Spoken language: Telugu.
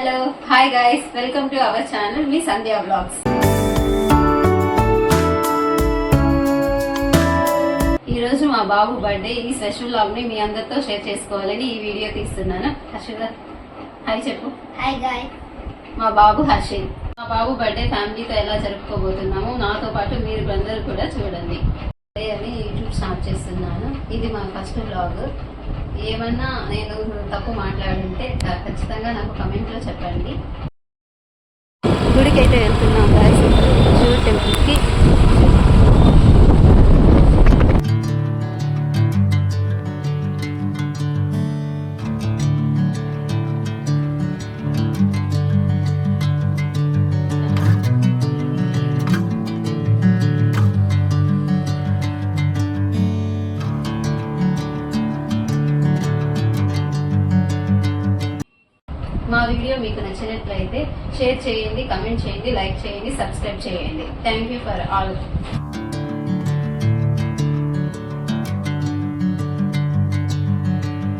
Hello hi guys, welcome to our channel me Sandhya vlogs. ఈ రోజు మా బాబు బర్త్డే. ఈ స్పెషల్ వ్లాగ్ ని మీ అందరితో షేర్ చేసుకోవాలని ఈ వీడియో తీస్తున్నాను. హర్షిత హాయ్ చెప్పు. Hi guys. మా బాబు హర్షిత్. మా బాబు బర్త్డే ఫ్యామిలీతో ఎలా జరుపుకోబోతున్నాము నాతో పాటు మీరు అందరూ కూడా చూడండి. అని యూట్యూబ్ స్టార్ట్ చేస్తున్నాను. ఇది మా ఫస్ట్ వ్లాగ్. ఏమన్నా నేను తప్పు మాట్లాడుంటే ఖచ్చితంగా నాకు కమెంట్ లో చెప్పండి. గుడికి అయితే వెళ్తున్నాం గాయ్స్, శివ టెంపుల్కి. మా వీడియో మీకు నచ్చినట్లయితే షేర్ చేయండి, కమెంట్ చేయండి, లైక్ చేయండి, సబ్స్క్రైబ్ చేయండి. Thank you for all.